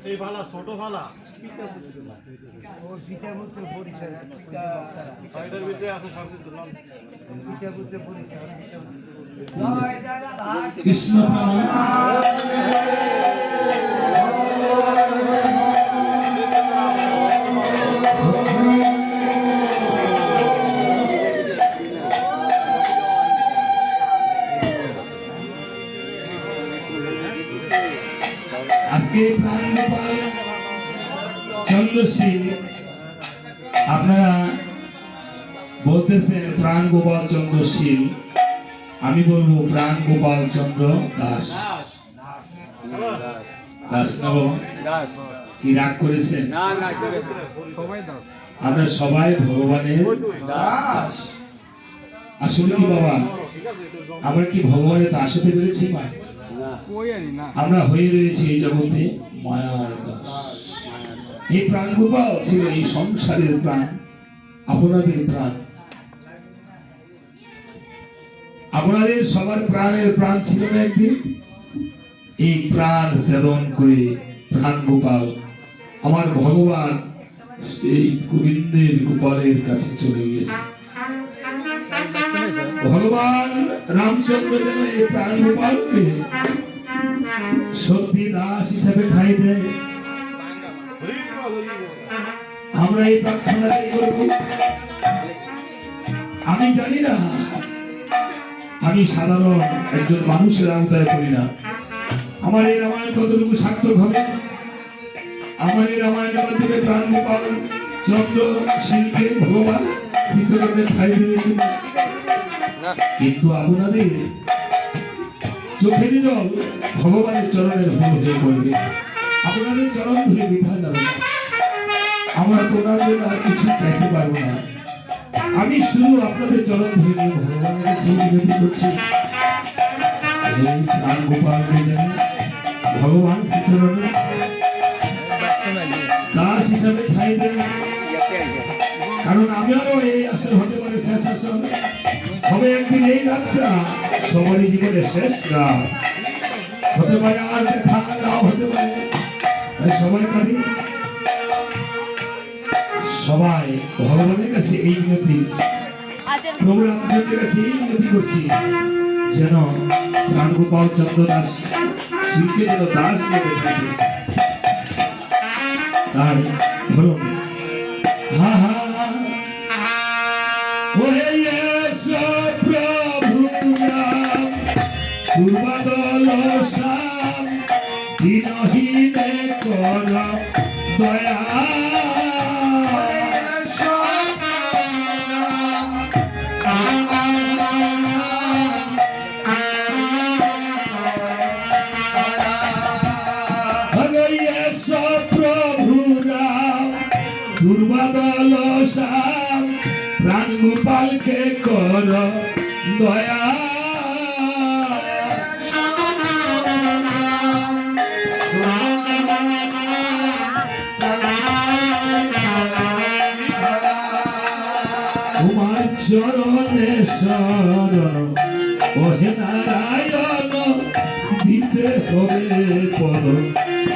সেই ভালা ছোট ভালা কৃষ্ণ আজকে প্রাণ গোপাল চন্দ্রশীল আপনারা বলতেছেন প্রাণ গোপাল চন্দ্রশীল, আমি বলবো প্রাণ গোপাল চন্দ্র দাস। দাস না বাবা, কি রাগ করেছেন? আমরা সবাই ভগবানের দাস। আসলে কি বাবা, আমরা কি ভগবানের দাস হতে পেরেছি? আমরা হয়ে রয়েছি এই জগতে মায়ার দাস। এই প্রাণ গোপাল ছিল এই সংসারের প্রাণ, আপনাদের প্রাণ, আপনাদের সবার প্রাণের প্রাণ ছিল না একদিন। এই প্রাণ সেদন করে প্রাণ গোপাল আমার ভগবান সেই গোবিন্দের গোপালের কাছে চলে গিয়েছে। ভগবান রামচন্দ্র যেন এই প্রাণ গোপালকে সত্যি দাস হিসাবে ঠাঁই দেয়। আমরা এই প্রার্থনাটাই করব। আমি জানি না, আমি সাধারণ একজন মানুষের আওতায় পড়ি না। আমার এই রামায়ণ কতটুকু সার্থক হবে? আমার এই রামায়ণের মাধ্যমে প্রাণ গোপাল চন্দ্র শিলকে ভগবান শ্রীচরণের ঠাঁই দিলে কিন্তু আপনাদের চোখের জল ভগবানের চরণের ফুল হয়ে পড়বে। আপনাদের চরণ ধরে বৃথা যাবে না। আমরা তোনার জন্য আর কিছু চাইতে পারবো না। আমি শুধু আপনাদের চরণ ধরে নিয়ে ভগবানের কাছে বিনতি করছি, এই প্রাণ গোপালকে যেন ভগবান শ্রীচরণে দাস হিসাবে ঠাঁই দেয়। কারণ আমারও এই আসর হতে পারে শেষ আসর, হবে একদিন এই রাতটা সবারই জীবনের শেষ রাত হতে পারে, আর দেখা নাও হতে পারে। তাই সবাই কাঁদি, সবাই ভগবানের কাছে এই বিনতি, প্রভু রামচন্দ্রের কাছে এই বিনতি করছি যেন প্রাণ গোপাল চন্দ্র দাস শিলকে যেন দাস নেবে থাকে। তাই ধরুন হা হা ওরে এসো প্রভু রাম দুর্বাদল শ্যাম দিনহীনে কর দয়া। দুর্বাদল শ্যাম প্রাণ গোপালকে কর দয়া। তোমার চরণে শরণ ওহে নারায়ণ দিতে হবে পদ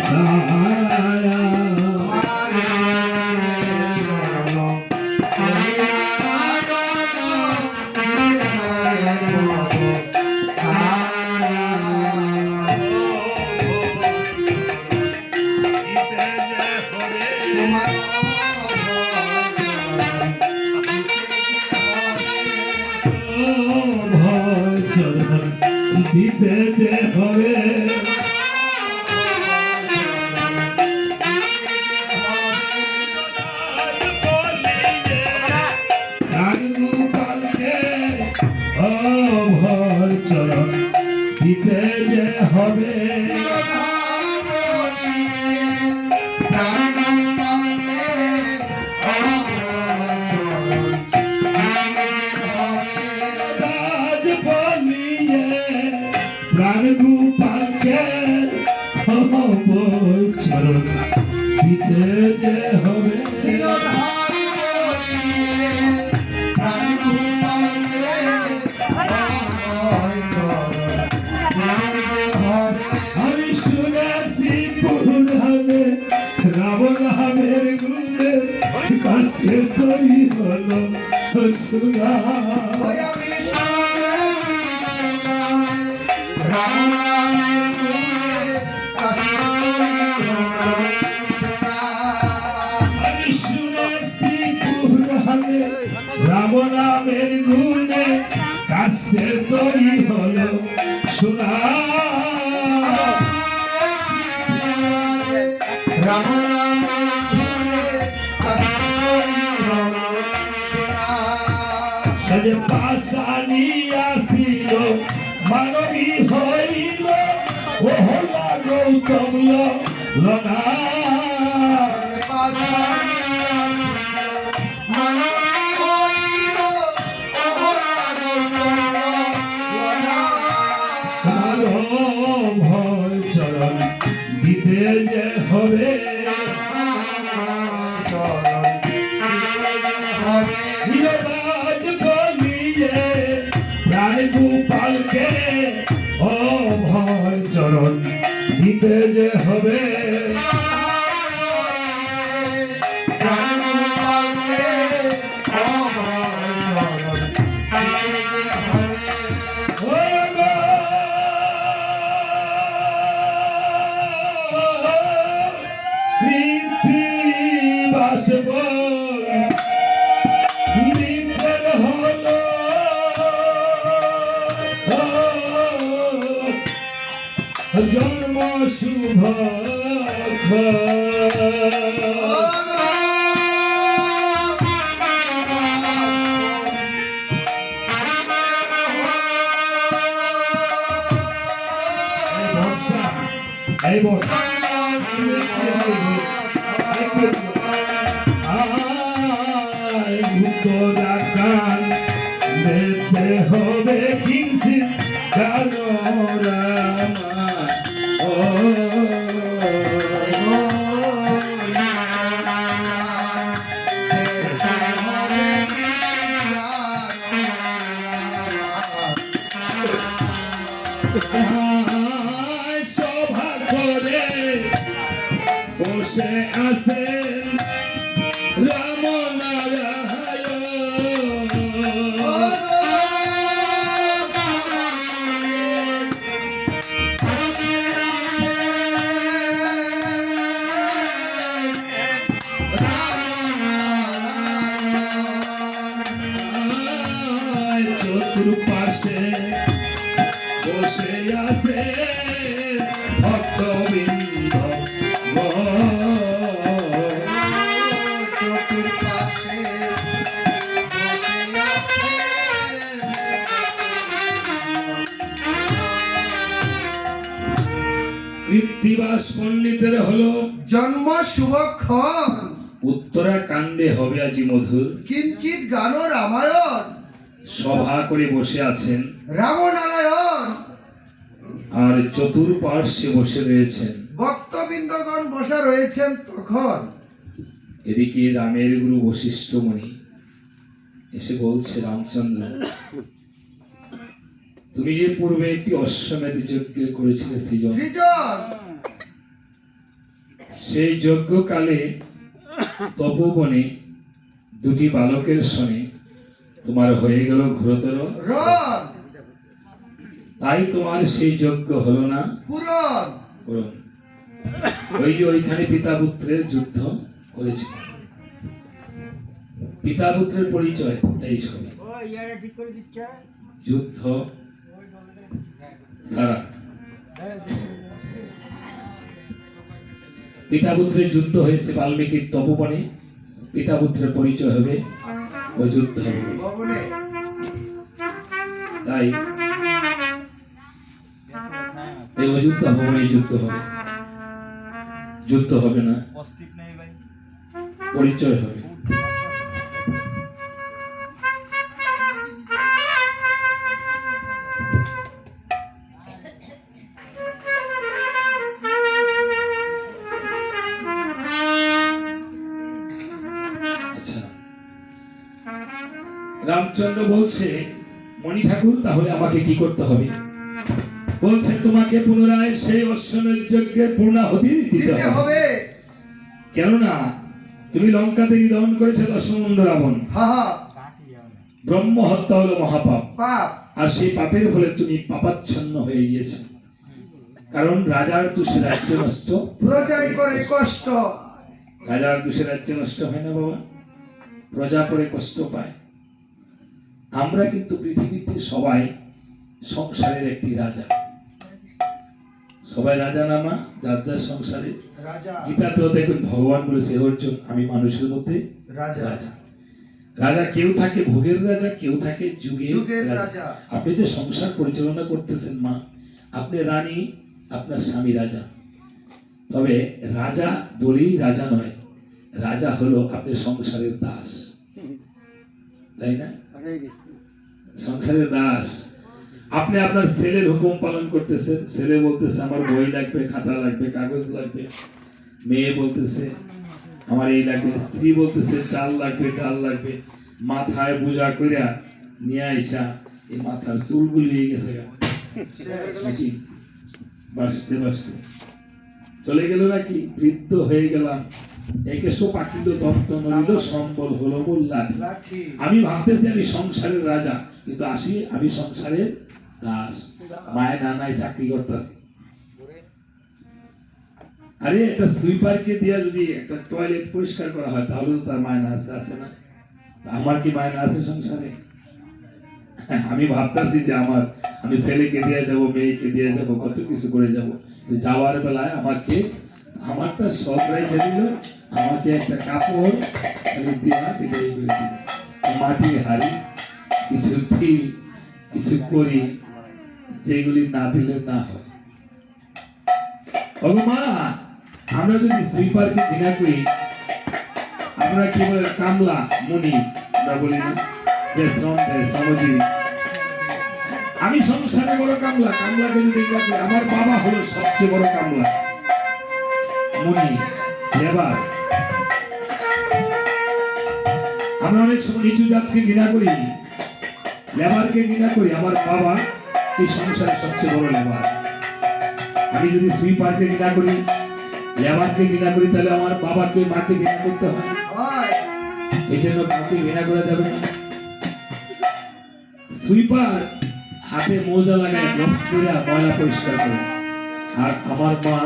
ছায়া। দিতে যে হবে প্রাণ গোপালকে অভয় চরণ দিতে যে হবে। প্রাণ গোপালকে সোনা ওই আমি শুনেছি রাম নামের গুণে কাশী সোনা আমি শুনেছি পুরাণে রাম নামের গুণে কাশের তৈরি হলো সোনা রাম নামের গুণে কাশী সোনা সে পাশানি আসিল মানবী হইল ও হলা গৌতম লনা ভয় চরণ দিতে যে হবে নিরবাজ বলিয়ে প্রাণ গোপালকে ও ভয় চরণ দিতে যে হবে জন্ম শুভ এই বস কান দিতে হবে কিনছি গানোরামা ও সভা করে বসে আছে রাম চতুর্পাশে বসে আছে ভক্তবৃন্দ কৃত্তিবাস পণ্ডিতের হলো জন্ম শুভক্ষণ উত্তরাকাণ্ডে হবে আজি মধুর কিঞ্চিত গান রামায়ণ সভা করে বসে আছেন রামনারায়ণ আর চতুর্পার্শ্বে বসে রয়েছেন ভক্তবৃন্দগণ বসা রয়েছেন তখন এদিকে রামের গুরু বশিষ্ঠ মুনি এসে বলছে রামচন্দ্র তুমি যে পূর্বে একটি অশ্বমেধ যজ্ঞ করেছিলে সৃজন সৃজন সেই যজ্ঞকালে তপোবনে দুটি বালকের সনে তোমার হয়ে গেল ঘোরতর রণ তাই তোমার সেই যজ্ঞ হলো না পুরন পূরণ। ওই যে ওইখানে পিতা পুত্রের যুদ্ধ করেছে পিতা পুত্রের পরিচয় এই ছবি যুদ্ধ সারা পিতা পুত্রের যুদ্ধ হয়েছে বাল্মীকির তপোবনে পিতা পুত্রের পরিচয় হবে ও যুদ্ধ হবে ভবনে তাই এই অযোধ্যা ভবনে যুদ্ধ হবে না পরিচয় হবে আচ্ছা রামচন্দ্র বলছে মণি ঠাকুর তাহলে আমাকে কি করতে হবে বলছে তোমাকে পুনরায় সেই অশ্বমেধ যজ্ঞের পূর্ণাহুতি দিতে হবে কেননা তুমি লঙ্কাতে নিধন করেছে দশমুণ্ড রাবণ ব্রহ্ম হত্যা হলো মহাপাপ, পাপ। আর সেই পাপের ফলে তুমি পাপাচ্ছন্ন হয়ে গিয়েছ। কারণ রাজার দোষে রাজ্য নষ্ট, প্রজাই করে কষ্ট। রাজার দোষে রাজ্য নষ্ট হয় না বাবা, প্রজা পরে কষ্ট পায়। আমরা কিন্তু পৃথিবীতে সবাই সংসারের একটি রাজা, সবাই রাজা নামা যার যার সংসারে। রাজা গীতাতেও দেখুন ভগবান বলেছে, অর্জুন আমি মানুষের মধ্যে রাজা। রাজা। রাজা কেউ থাকে ভোগের রাজা, কেউ থাকে যুগের যুগের রাজা। রাজা। আপনি যে সংসার পরিচালনা করতেছেন মা, আপনি রানী, আপনার স্বামী রাজা। তবে রাজা বলেই রাজা নয়, রাজা হলো আপনি সংসারের দাস, তাই না? সংসারের দাস। আপনি আপনার ছেলের হুকুম পালন করতেছেন, ছেলে বলতেছে আমার বই লাগবে, খাতা লাগবে, কাগজ লাগবে। মেয়ে বলতেছে আমার এই লাগবে, স্ত্রী বলতেছে চাল লাগবে, ডাল লাগবে। মাথায় বোঝা কইরা নিয়ে আইসা এই মাথার চুল গুলিয়ে গেছে নাকি, বাঁচতে বাঁচতে চলে গেল নাকি, বৃদ্ধ হয়ে গেলাম। একেশো পাখিল দন্ত নড়িল, সম্বল হলো বল লাঠি। লাঠি। আমি ভাবতেছি আমি সংসারের রাজা, কিন্তু আসি আমি সংসারের দাস। মায়ের নানায় চাকরি করতেছি। আরে একটা সুইপারকে দিয়া যদি একটা টয়লেট পরিষ্কার করা হয় তাহলে তো তার মায়না আছে, আছে না? আমার কি মায়না আছে সংসারে? আমি ভাবতাছি যে আমি ছেলেকে দিয়ে যাব, মেয়েকে দিয়ে যাব, কত কিছু করে যাব। যাওয়ার বেলায় আমাকে আমারটা সব রেখে দিল, আমাকে একটা কাপড় দিয়া বিদায় করে দিল। মাটির হাড়ি, কিছু তিল, কিছু করি, যেগুলি না দিলে না হয়। মা, আমরা যদি সুইপারকে ঘৃণা করি, আমরা কি বলে কামলা মুনি আমরা বলি না, যে শ্রম দেয় শ্রমজীবী। আমি সংসারে বড় কামলা, কামলাকে যদি ঘৃণা করি, আমার বাবা হলো সবচেয়ে বড় কামলা, মুনি, লেবার। আমরা অনেক সময় নিচু জাতকে ঘৃণা করি, লেবারকে ঘৃণা করি। আমার বাবা এই সংসারের সবচেয়ে বড় লেবার। আমি যদি সুইপারকে ঘৃণা করি, লেবারকে ঘৃণা করি, তাহলে আমার বাবাকে মাকে ঘৃণা করতে হয়। এই জন্য কাউকে ঘৃণা করা যাবে না। সুইপার হাতে মোজা লাগায় গ্লাভস পরে ময়লা পরিষ্কার করে, আর আমার মা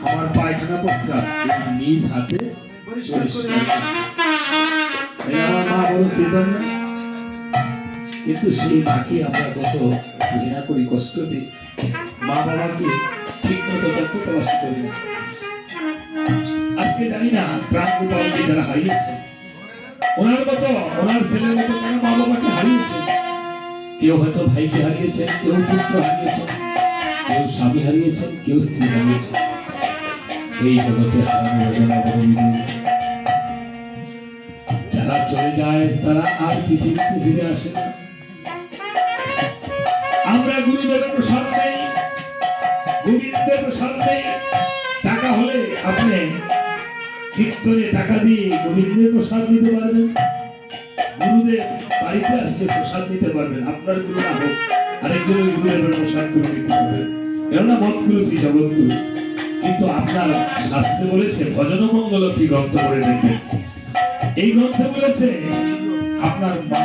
আমার পায়খানা প্রস্রাব নিজ হাতে পরিষ্কার করছে। আমার মা বড় সুইপার না? কিন্তু সেই মাকে আমরা কত ঘৃণা করি, কষ্ট দিই। মা বাবাকে ঠিক মতো তথ্য তলাশ করি না। আজকে জানি না প্রাণ গোপালকে যারা হারিয়েছে, ওনার মতো ওনার ছেলের মতো তারা মা বাবাকে হারিয়েছে। কেউ হয়তো ভাইকে হারিয়েছেন, কেউ পুত্র হারিয়েছেন, কেউ স্বামী হারিয়েছেন, কেউ স্ত্রী হারিয়েছেন। এই জগতে হারানো বেদনা বড় বিদুর। যারা চলে যায় তারা আর পৃথিবীতে ফিরে আসে না। আমরা গুরুদেবের প্রসাদ নেই, গোবিন্দের প্রসাদ নেই। টাকা হলে আপনি কীর্তনে টাকা দিয়ে গোবিন্দের প্রসাদ নিতে পারবেন, গুরুদেব বাড়িতে আসছে প্রসাদ নিতে পারবেন। আপনার গুরু না হোক, আরেকজনের গুরুদেবের প্রসাদ গুরু নিতে পারবেন, কেননা মৎগুরু শ্রী জগৎগুরু। কিন্তু আপনার শাস্ত্রে বলেছে ভজন মঙ্গল কি গ্রন্থ করে দেখবেন। এই গ্রন্থে বলেছে আপনার মা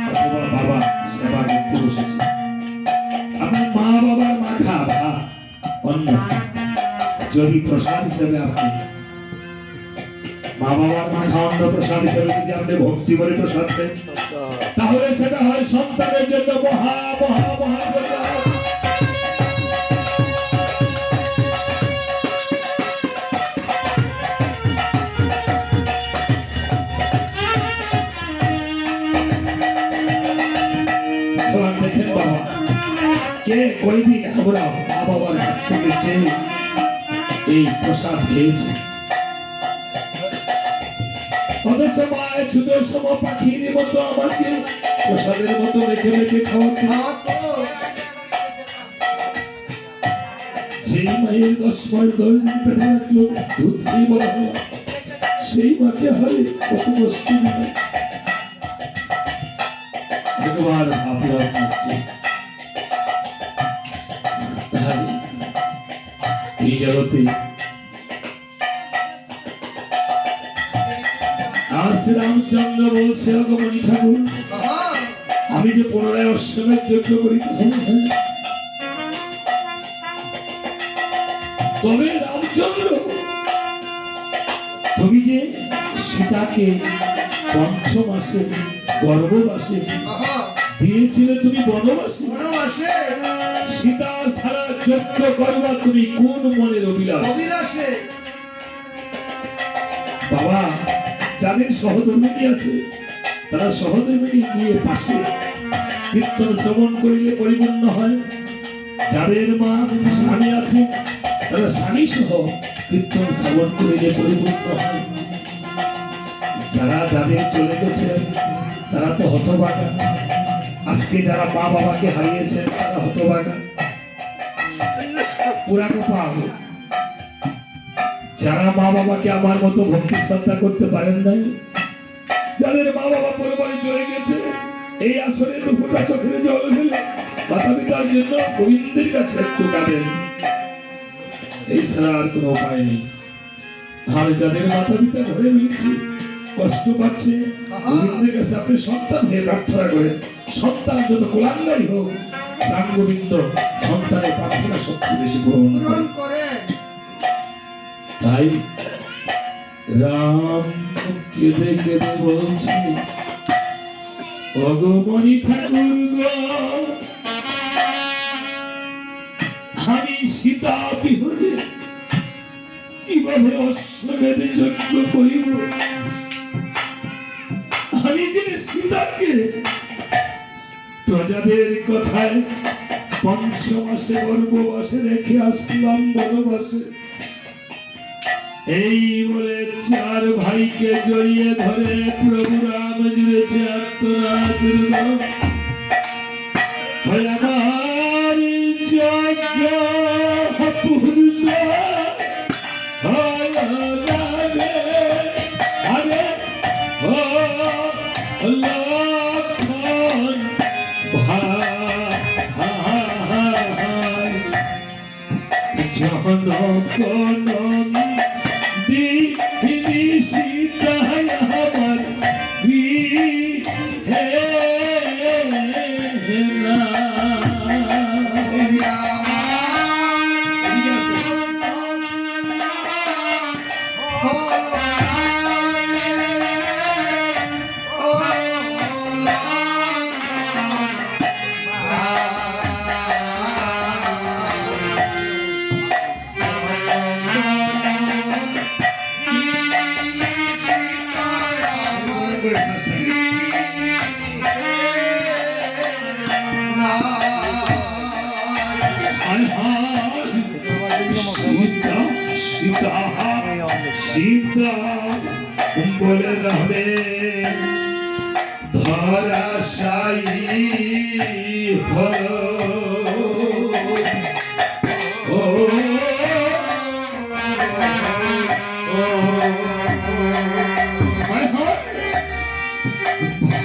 অথবা বাবা সেবা করতে বসেছে, আপনার মা বাবার মাখা ভাত অন্ন যদি প্রসাদ হিসেবে আপনি মা বাবার মাখা অন্ন প্রসাদ হিসেবে যদি আপনি ভক্তি করে প্রসাদ দেন, তাহলে সেটা হয় সন্তানের জন্য মহা মহা মহা প্রসাদ। দেখেন বাবা, কে কয়দিন আমরা মা বাবার কাছ থেকে চেয়ে এই প্রসাদ খেয়েছি, অথচ মায়ের ছোট সম পাখির মতো আমাকে প্রসাদের মতো রেখে রেখে খাওয়াতে। যেই মায়ের 10 মাস 10 দিন পেটে রাখলো, দুধ খেয়ে বড় হলো, সেই মাকে হারে কত কষ্ট দিল। একবার ভাবলাম এই জগতে আজ রামচন্দ্র বলছে অগমণি ঠাকুর, আমি যে পুনরায় অশ্বমেধ যজ্ঞ করি, তবে রামচন্দ্র, তুমি যে সীতাকে ৫ মাসে গর্ভবাসে আহা, দিয়েছিলে, তুমি বনবাসে বনবাসে সীতা ছাড়া যজ্ঞ করবা তুমি কোন মনের অভিলাষ? অভিলাষে বাবা, যাদের সহধর্মিনী আছে তারা সহধর্মিনী নিয়ে পাশে কীর্তন শ্রবণ করিলে পরিপূর্ণ হয়। যাদের মা স্বামী আছে তারা স্বামী সহ কীর্তন শ্রবণ করিলে পরিপূর্ণ হয়। যারা যাদের চলে গেছে তারা তো হতভাগা। আজকে যারা মা বাবাকে হারিয়েছেন তারা হতভাগা, পুরা কপাল। যারা মা বাবাকে আমার মতো ভক্তি শ্রদ্ধা করতে পারেন নাই, যাদের মা বাবা পরিবারে চলে গেছে, এই আসরে দুপুরটা চোখের জল ফেলে মাতা পিতার জন্য গোবিন্দের কাছে একটু কাঁদেন, এই ছাড়া আর কোনো উপায় নেই। আর যাদের মাতা পিতা ঘরে রয়েছে, কষ্ট পাচ্ছে, গোবিন্দের কাছে আপনি সন্তান হয়ে প্রার্থনা করেন। সন্তান যত কুলাঙ্গারী হোক, রাম গোবিন্দ সন্তানের প্রার্থনা সবচেয়ে বেশি পূরণ পূরণ করে। করে। তাই রাম কেঁদে কেঁদে বলছে, ভগবানী ঠাকুর গো, আমি সীতা বিহনে কিভাবে অশ্বমেধে যজ্ঞ করিব? আমি যে সীতাকে প্রজাদের কথায় ৫ মাসে গর্ভবাসে রেখে আসলাম বনবাসে, এই বলে 4 ভাইকে জড়িয়ে ধরে প্রভু রাম জুড়েছে আত্মনাথ। আমার যজ্ঞ পূর্ণ হলো না রে, আরে ও লক্ষণ ভাই, জনগণ দিদি সীতা আমার হে না। সীতা সীতা সীতা বলে রবে ধরাশায়ী হলো, ও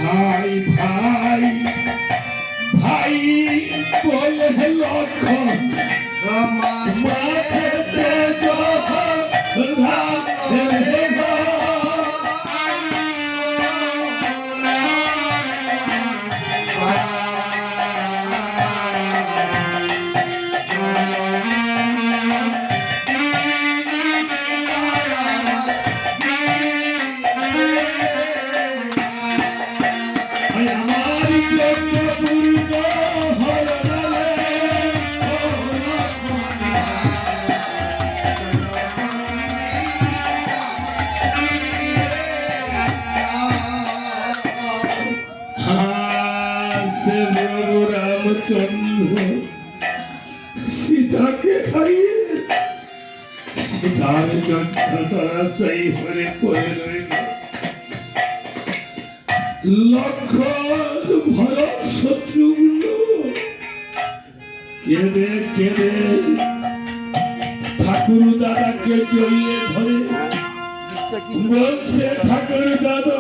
ভাই ভাই ভাই বলে লক্ষণ মাথেতে রামচন্দ্র সীতাকে হারিয়ে সীতার যন্ত্রণাশায়ী হয়ে পড়ে রইল। লক্ষণ ভরত শত্রুঘ্ন কেঁদে কেঁদে ঠাকুর দাদাকে জড়িয়ে ধরে বলছে, ঠাকুর দাদা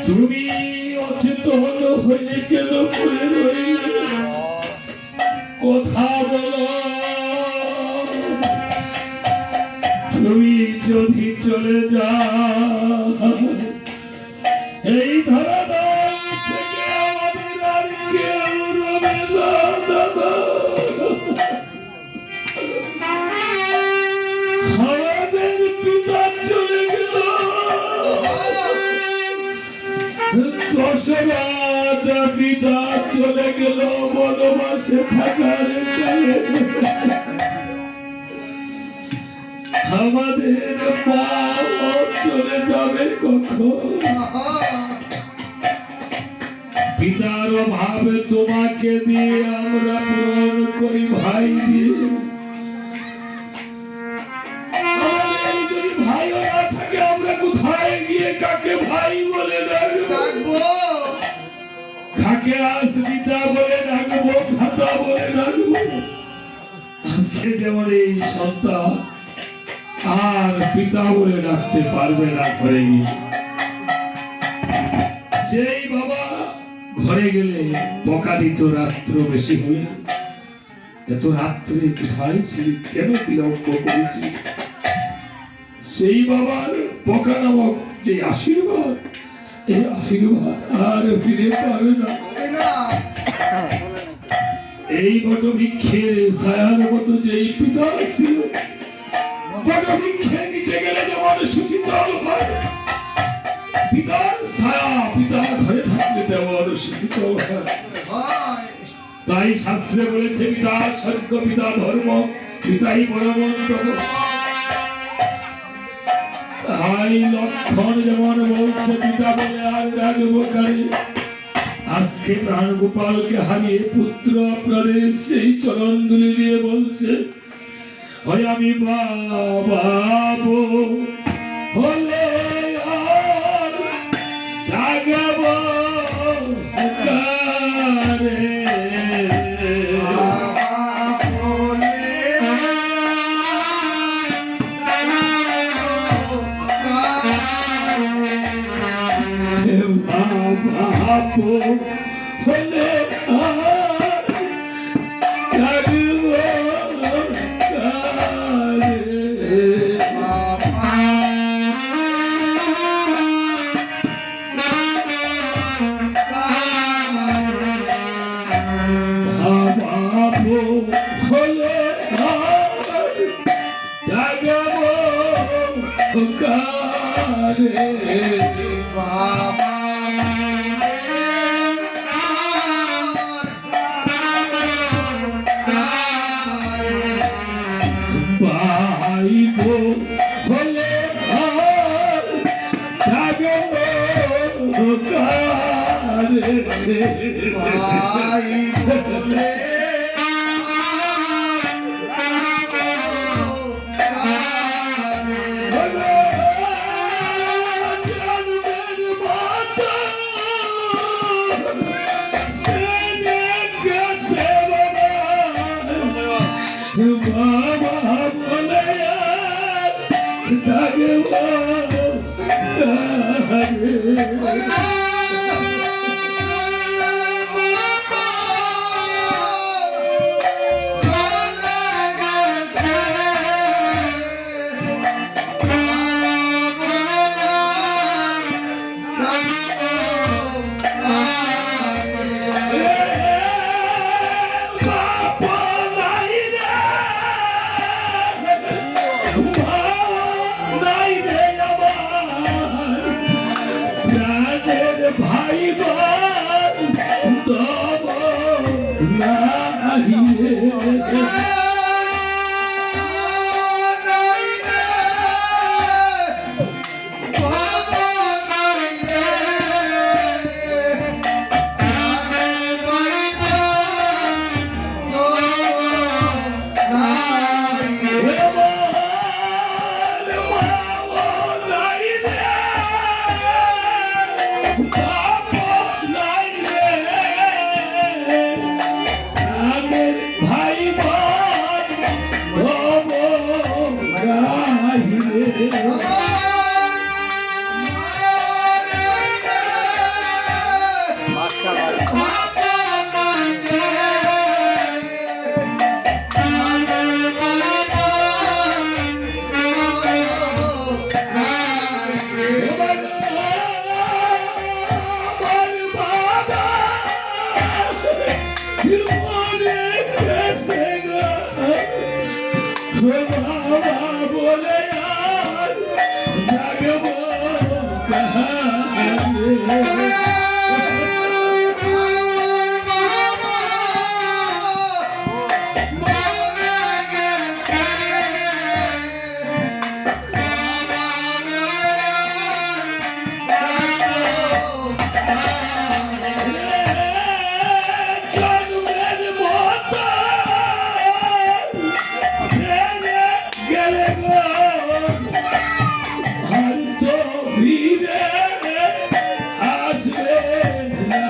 তুমি অচেতন হয়ে কেন পড়ে রইলে? কথা বলো, তুমি যদি চলে যাও এই ধরাধাম থেকে আমাদের আর কেউ রবে না দাদা। আমাদের পিতা চলে গেল, দশরথ পিতা চলে গেল বনবাসে থাকার কালে। আমাদের মা চলে যাবে কখন? পিতার অভাবে তোমাকে দিয়ে আমরা পূরণ করি ভাই দিয়ে। আমাদের যদি ভাইও না থাকে আমরা কোথায় গিয়ে কাকে ভাই বলে ডাকবো? কাকে আসবিতা বলে ডাকবো, ভাতা বলে ডাকবো? আজকে যেমন এই সন্তান আর পিতা বলে ডাকতে পারবে না ঘরে গিয়ে। যেই বাবা ঘরে গেলে বকা দিত রাত্র বেশি হলে, এত রাত্রে কোথায় ছিলি, কেন বিলম্ব করেছি? সেই বাবার বকা নামক যে আশীর্বাদ, এই আশীর্বাদ আর ফিরে পাবে না। এই বটবৃক্ষের ছায়ার মতো যেই পিতা ছিল, বটবৃক্ষের নিচে গেলে যেমন সুশীতল হয়, পিতার ছায়া পিতা ঘরে থাকলে তেমন শীতল হয়। তাই শাস্ত্রে বলেছে পিতা স্বর্গ, পিতা ধর্ম, পিতাই পরমন্তম। তাই লক্ষণ যেমন বলছে পিতা বলে আর ডাকবো কারে। আজকে প্রাণ গোপালকে হারিয়ে পুত্র আপনাদের সেই চরণ দুলি নিয়ে বলছে, হয় আমি বাবু হলে আর ডাকব কারে। বাবু হলে আর ডাকব জন্মের মতো ছেড়ে গেলে গো আর তো ফিরে আসবে না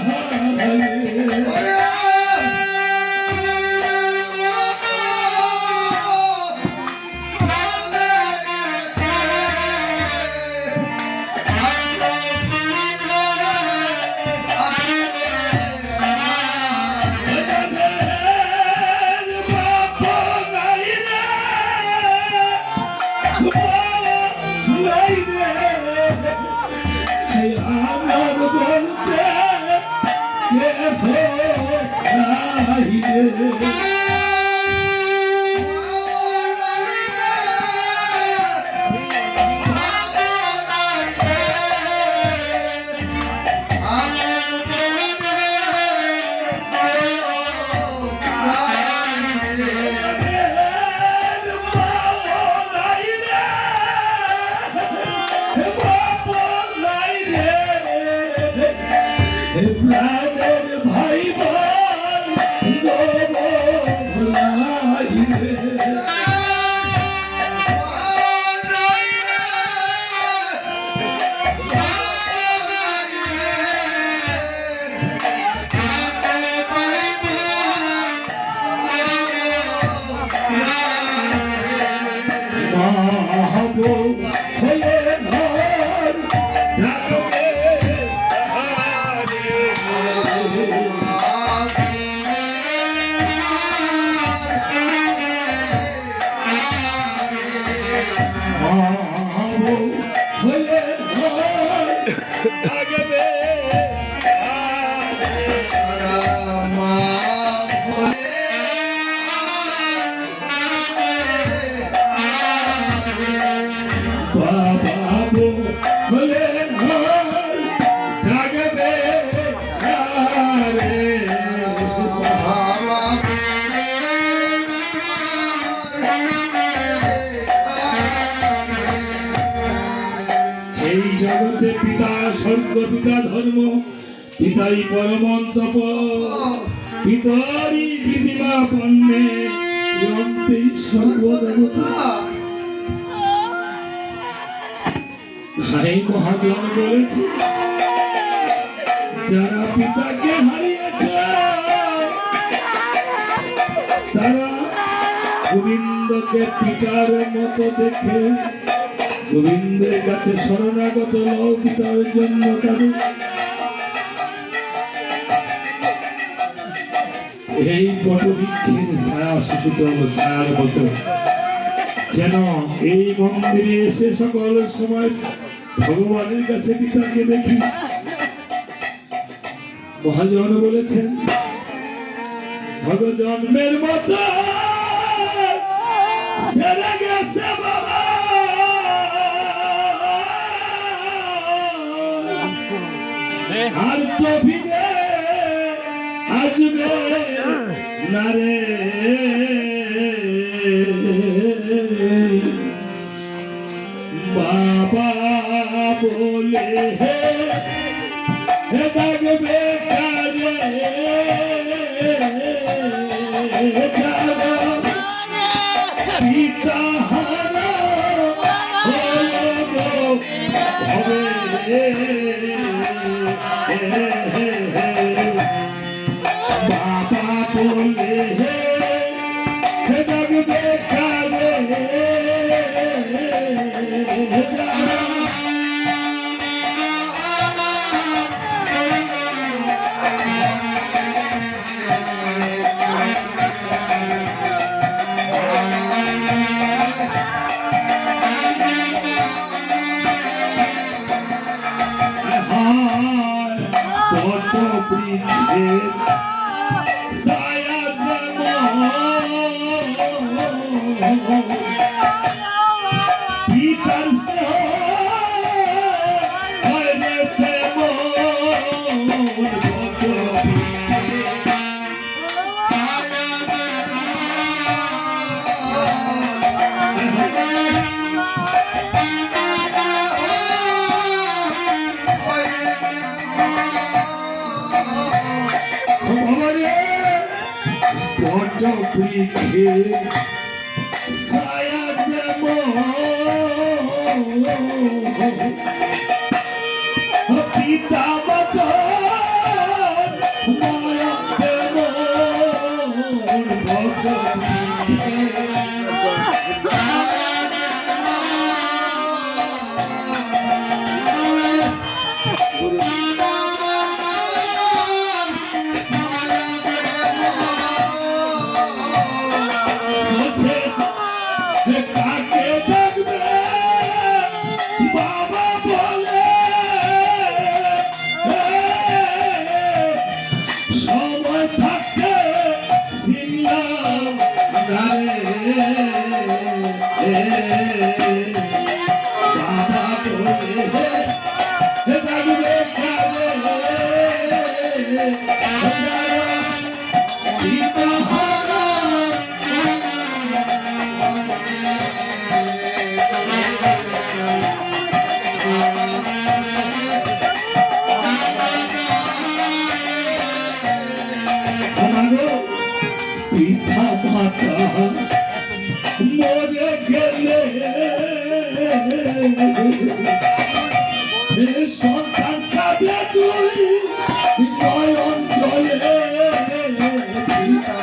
আমার বলতে প্রাণের ভাই হলে ঘর থাকবে হলে ঘর থাকবে বাবু হলে ঘর থাকবে রে এই জগতে পিতা স্বর্গ পিতা ধর্ম পিতাই পরমন্তপ পিতারি পৃথিবী পণ্যে অন্তেই সর্বদেবতা ভাই মহাজন বলেছে যারা পিতাকে হারিয়েছে তারা গোবিন্দকে পিতার মতো দেখে গোবিন্দের কাছে শরণাগত লও পিতার জন্য তাদের এই বটবৃক্ষের ছায়া শিশুতল ছায়ার মতো যেন এই মন্দিরে এসে সকল সময় ভগবানের কাছে পিতাকে দেখি মহাজন বলেছেন ভগজন্মের মতো ছেড়ে গেছে বাবা আর তো ফিরে আসবে না রে বাবা বলে হে ডাকবে কারে পিতা হারা হবে বাবা বলে হে ডাকবে কারে ছায়া যেমন পিতার স্নেহ বৃক্ষে ছায়া যেমন পিতা মাতা মায়া তেমন ভক্ত কাকে ডাকবে বাবা বলে সময় থাকতে ছিলাম বাবা বলে ডাকবে কালে পিতা মাতা মরে গেলে সন্তান কাঁদে তুই নয়ন জলে পিতা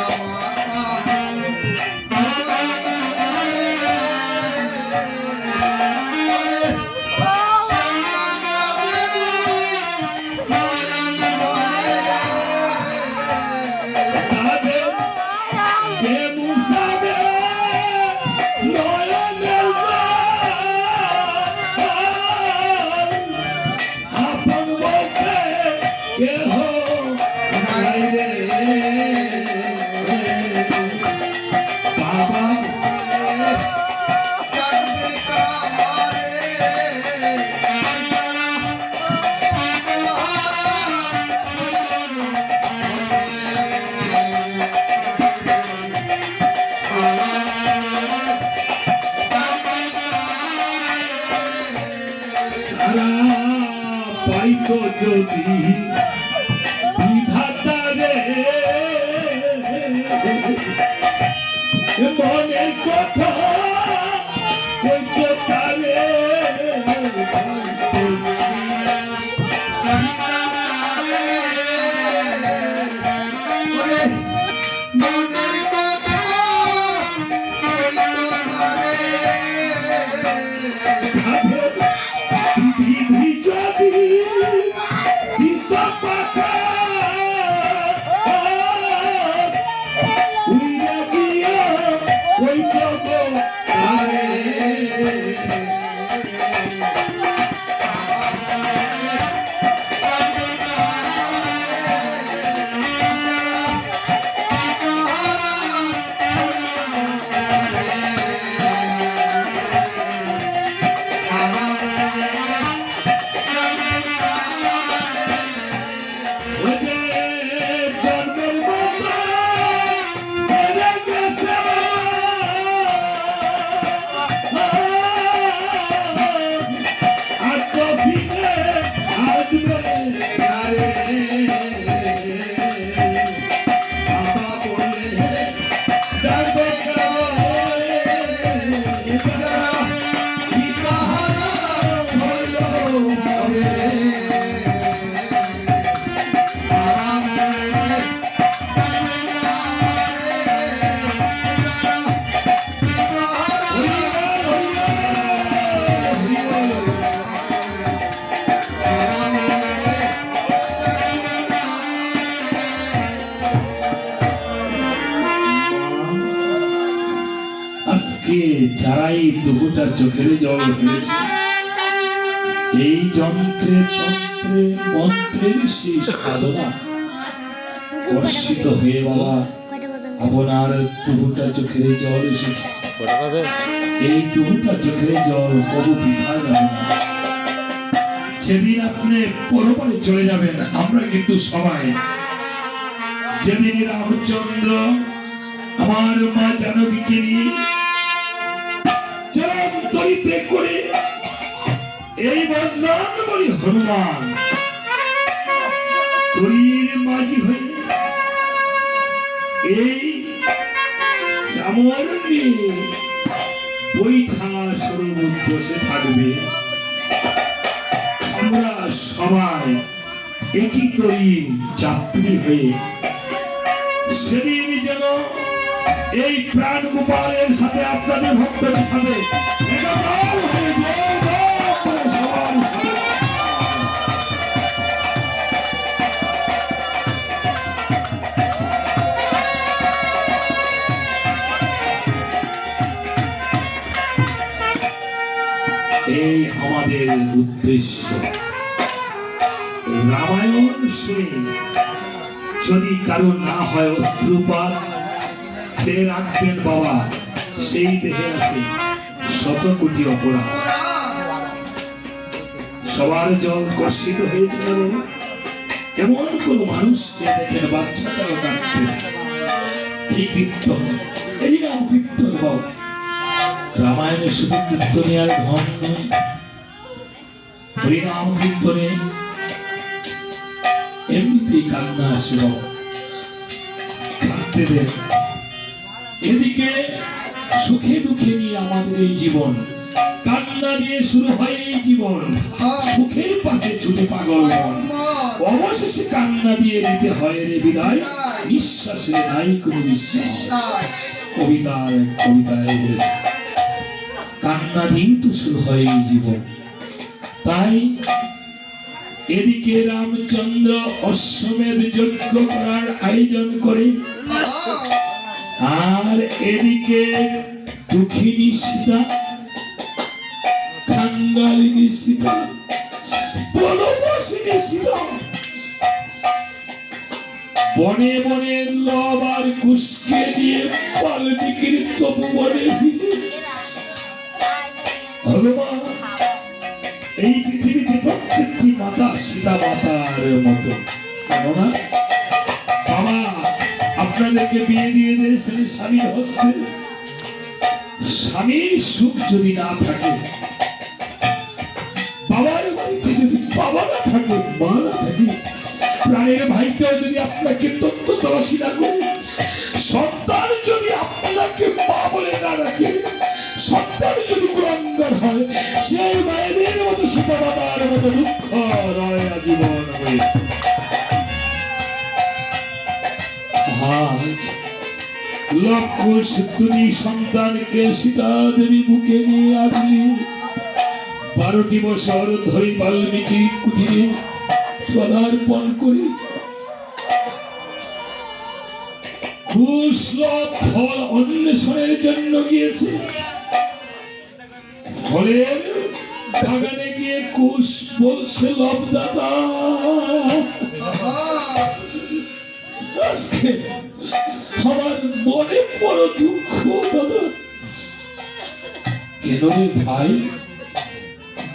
পাইতো যদি বিধাতারে মনের কথা কইতো তারে বিধি যদি পিতা পাতা উইরা দিয়া ওই জগ আরে আজকে যারাই দুপুরটা চোখের জল ফেলেছে এই যন্ত্রে তন্ত্রে মন্ত্রের সেই সাধনা বর্ষিত হয়ে বাবা আপনার দুপুরটা চোখের জল এসেছে। এই দুপুরটা চোখের জল কবু বৃথা যাবে না। সেদিন আপনি পরপারে চলে যাবেন, আমরা কিন্তু সবাই যেদিন রামচন্দ্র আমার মা জানকীকে নিয়ে চরণতলিতে করে এই বজ্রান বলি হনুমান তরির মাঝি হয়ে এই চামর নিয়ে বৈঠা সরোবর বসে থাকবে। আমরা সবাই একই তরীর যাত্রী হয়ে সেদিন যেন এই প্রাণ গোপালের সাথে আপনাদের ভক্তদের সাথে একাকার হয়ে জয় জয় করে সবার সাথে এই আমাদের উদ্দেশ্য। রামায়ণ শুনে যদি কারো না হয় অশ্রুপাত, জেনে রাখবেন বাবা সেই দেহে আছে শত কোটি অপরাধ। সবার জল কর্ষিত হয়েছিল, এমন কোন মানুষ যে দেখেন বাচ্চাটাও ডাকতেছে এই কীর্তন, এই নাম কীর্তন বাবা। রামায়ণে শুধু কীর্তনে আর ঢং নয়, হরিনাম কীর্তনে এমনিতেই কান্না আসে বাবা, কাঁদতে দেন। এদিকে সুখে দুঃখে নিয়ে আমাদের এই জীবন, কান্না দিয়ে শুরু হয় এই জীবন, সুখের পাশে ছুটে পাগল মন, অবশেষে কান্না দিয়ে দিতে হয় রে বিদায়, নিঃশ্বাসে নাই কোনো বিশ্বাস। কবিতায় বলেছে কান্না দিয়ে তো শুরু হয় এই জীবন। তাই এদিকে রামচন্দ্র অশ্বমেধ যজ্ঞ করার আয়োজন করে, আর এদিকে দুঃখিনী সীতা, কাঙ্গালিনী সীতা, বনবাসিনী সীতা বনে বনে লব আর কুশকে নিয়ে বাল্মীকির তপোবনে ফিরে ভগবান এই পৃথিবীতে প্রত্যেকটি মাতা সীতা মাতার মতো। কেননা বাবা আপনাদেরকে বিয়ে দিয়ে দিয়েছেন স্বামীর হস্তে, স্বামীর সুখ যদি না থাকে, বাবার বাড়িতে যদি বাবা না থাকে, মা না থাকে, প্রাণের ভাইটাও যদি আপনাকে তত্ত্ব তলাশি না করে, সন্তান যদি আপনাকে মা বলে না রাখে, সন্তান যদি কুলাঙ্গার হয়, সেই মায়েদের মতো সীতা মাতার মতো দুঃখ রয় আজীবন হয়ে। আজ লক্ষুষ দুই সন্তানকে সীতা দেবী বুকে নিয়ে আসলি, 12টি বছর ধরে বাল্মীকির কুটিরে পদার্পণ করে কুশলভ ফল অন্বেষণের জন্য গিয়েছে। ফলের বাগানে গিয়ে কুশ বলছে লব দাদা, আমার মনে বড় দুঃখ দাদা। কেন রে ভাই?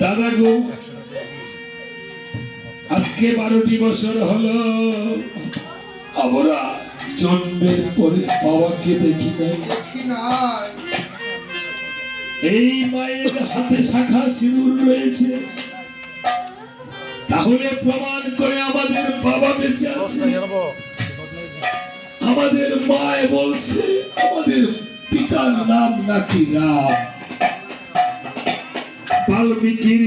দাদা গো আজকে 12টি বছর হলো আমরা জন্মের পরে বাবাকে দেখি নাই। এই মায়ের হাতে শাখা সিঁদুর রয়েছে, তাহলে প্রমাণ করে আমাদের বাবা বেঁচে আছে। আমাদের মায় বলছে আমাদের পিতার নাম নাকি রাম। বাল্মীকির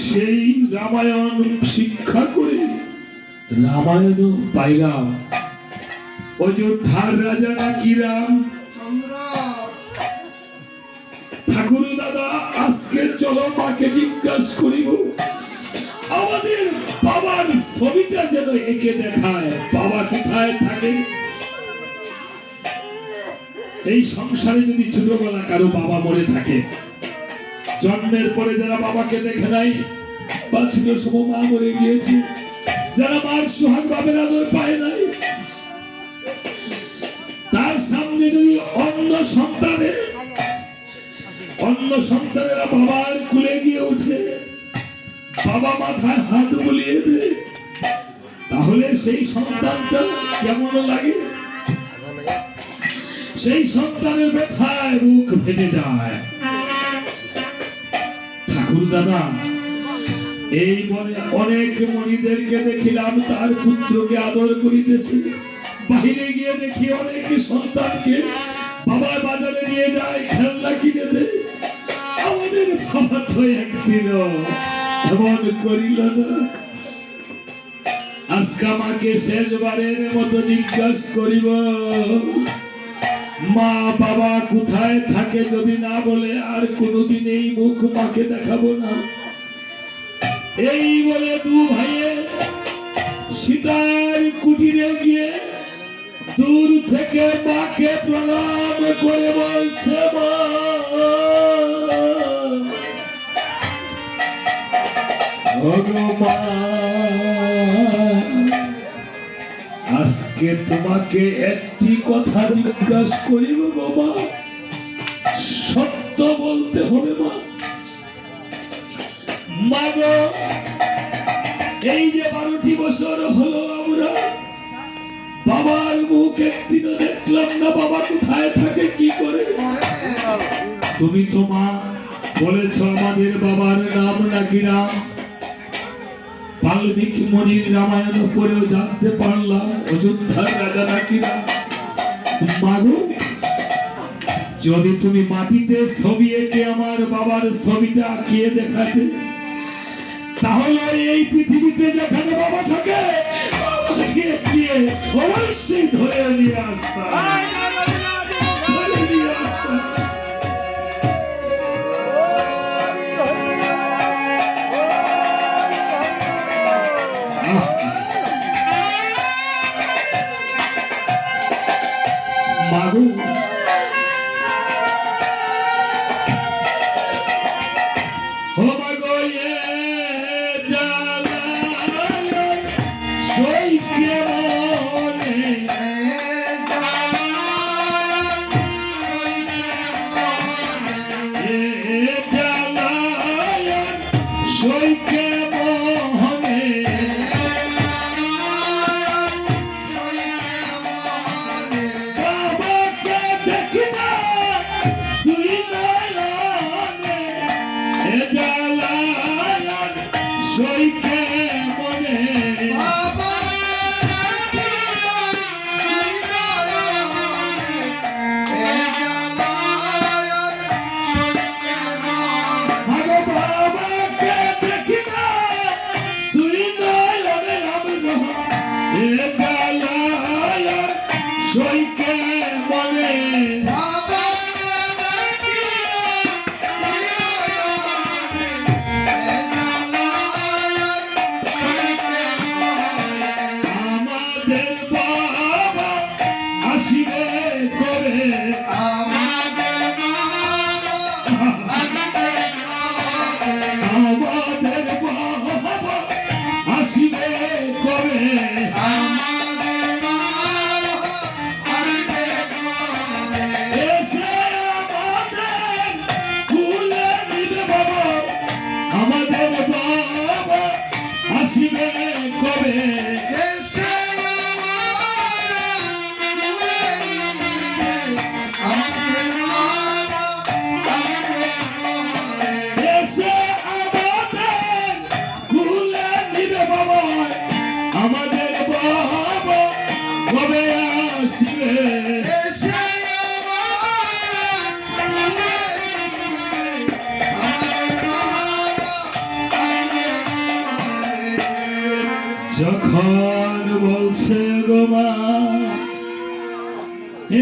সেই রামায়ণ শিক্ষা করে রামায়ণ পাইলাম, অযোধ্যার রাজা নাকি রাম। ঠাকুর দাদা আজকে চলো মাকে জিজ্ঞাসা করিব, আমাদের বাবার ছবিটা যেন একে দেখায়, বাবা কোথায় থাকে। এই সংসারে যদি ছোটবেলা কারো বাবা মরে থাকে, জন্মের পরে যারা বাবাকে দেখে নাই বা ছিল সব মা মরে গিয়েছে, যারা মার সোহাগ বাবের আদর পায় নাই, তার সামনে যদি অন্য সন্তানেরা বাবার কুলে গিয়ে উঠে, বাবা মাথায় হাত বুলিয়ে দেয়, তাহলে সেই সন্তানটা কেমন লাগে? সেই সন্তানের ব্যথায় মুখ ফেটে যায়। ঠাকুর দাদা এই বনে অনেক মণিদেরকে দেখিলাম তার পুত্রকে আদর করিতেছে, বাহিরে গিয়ে দেখি অনেক সন্তানকে বাবা বাজারে নিয়ে যায়, খেলনা কিনে দেয়। আমাদের বাবা তো একদিনও এমন করিল না। আজকে মাকে শেষবারের মতো জিজ্ঞাসা করিব, মা বাবা কোথায় থাকে? যদি না বলে আর কোনোদিন এই মুখ মাকে দেখাবো না। এই বলে দু ভাইয়ে সীতার কুটিরে গিয়ে দূর থেকে মাকে প্রণাম করে বলছে, মা আজকে তোমাকে একটি কথা জিজ্ঞাসা করিব গো মা, সত্য বলতে হবে মা। মা গো, এই যে 12টি বছর হলো আমরা বাবার মুখ একদিনও দেখলাম না। বাবা কোথায় থাকে, কি করে? তুমি তো মা বলেছ আমাদের বাবার নাম নাকি রাম। বাল্মীকি মুনির রামায়ণ পড়েও জানতে পারলাম অযোধ্যার রাজা নাকি রাম। মাগো, যদি তুমি মাটিতে ছবি এঁকে আমার বাবার ছবিটা আঁকিয়ে দেখাতে, তাহলে এই পৃথিবীতে যেখানে বাবা থাকে অবশ্যই ধরে নিয়ে আসতাম। মাগো, ও মাগো, এ জ্বালায় সইকে মনে, এ জ্বালায় সইকে মনে, বাবাকে দেখি না দুই নয়নে, এ জ্বালায় সইকে মনে, মাগো বাবাকে দেখি না দুই নয়নে আমরা, এ জ্বালায় সইকে মনে। আমাদের বাবা আসিবে করে, আমাদের বাবা আসিবে করে, এসে আমাদের কুলে দিবে বাবা, আমাদের বাবা আসিবে করে, এসে আমাদের কুলে দিবে বাবা, আমাদের বাবা কবে আসিবে। যখন বলছে গো মা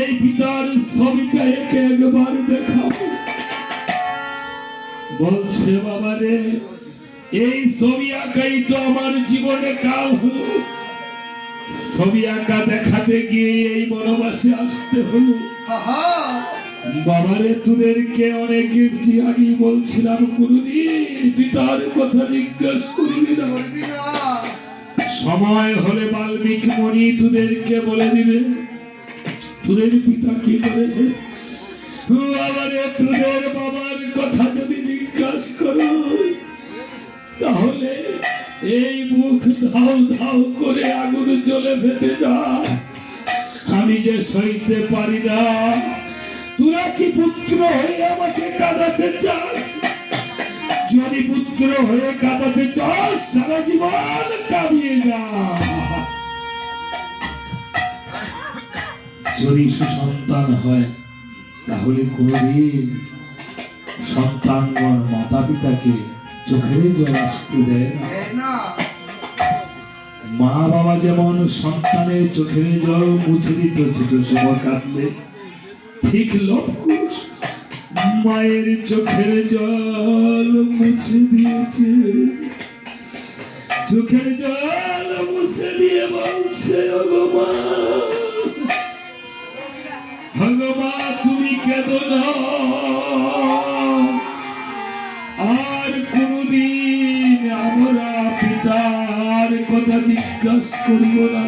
এই পিতার ছবিটা একে একবার দেখাও, বলছে বাবা রে, এই ছবি আঁকাই তো আমার জীবনে কাল হলো। ছবি আঁকা দেখাতে গিয়ে এই বনবাসে আসতে হলো। বাবারে, তোদেরকে অনেক আগে বলছিলাম কোনদিন পিতার কথা জিজ্ঞাসা করবি না। সময় হলে বাল্মীকি মুনি তোদেরকে বলে দিবে তোদের পিতা কি করে। বাবারে, তোদের বাবার কথা যদি জিজ্ঞাসা করো তাহলে এই মুখ ধাও ধাও করে আগুন জ্বলে ফেটে যা। আমি যে সইতে পারি না। তোরা কি পুত্র হয়ে আমাকে কাঁদাতে চাস? যদি পুত্র হয়ে কাঁদাতে চাস সারা জীবন কাঁদিয়ে যা। যদি সুসন্তান হয় তাহলে কোনদিন সন্তানগণ মাতা পিতাকে চোখের জল আসতে দেয় না। মা বাবা যেমন সন্তানের চোখের জল মুছে দিত ছোট সময় কাঁদলে, ঠিক লবকুশ মায়ের চোখের জল মুছে দিয়েছে। চোখের জল মুছে দিয়ে বলছে, ওগো মা, ভগবান তুমি কেঁদো না, আর কোনদিন আমরা পিতার কথা জিজ্ঞাসা করিব না।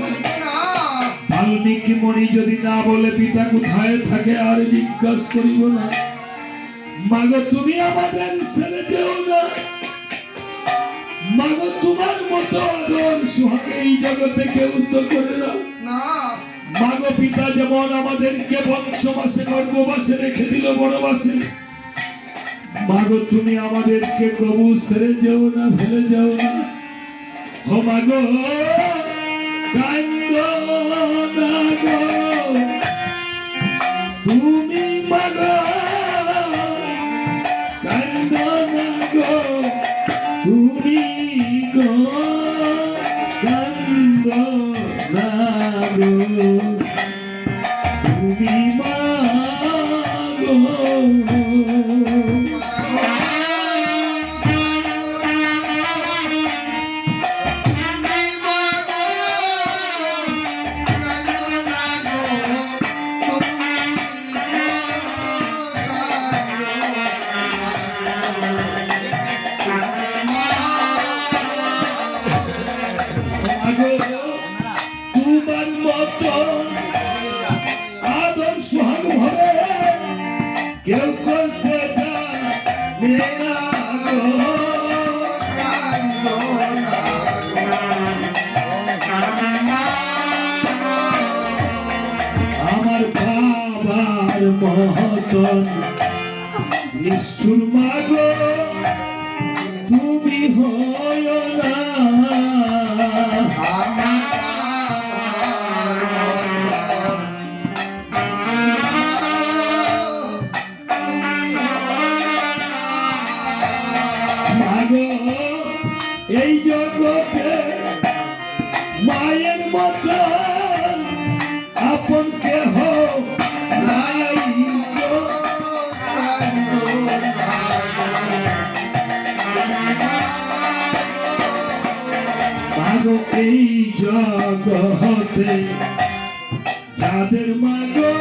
বাল্মীকি মণি যদি না বলে পিতা কোথায় থাকে আর জিজ্ঞাসা করিব না। মাগো তুমি আমাদের ছেড়ে যেও না, মাগো তোমার মতো আদর সোহাগ এই জগতে কেউ তো করে না। মাগো পিতা যেমন আমাদেরকে পঞ্চমাসে গর্ভবাসে রেখে দিল বনবাসে, মাগো তুমি আমাদেরকে কবু ছেড়ে যেও না, ফেলে যাও না। ও মাগো কান্দো না গো, তুমি মাগো কান্দো না গো, তুমি গো কান্দো না গো, তুমি মা গো। তোমার মতো আদর সোহাগ ভাবে কেউ করতে জানে না গো। আমার বাবার মতন নিষ্ঠুর মাগো তুমি হয় না। মাগো এই জগতে মায়ের মতো আপন কেহ নাই গো। মাগো এই জগতে যাদের মাগো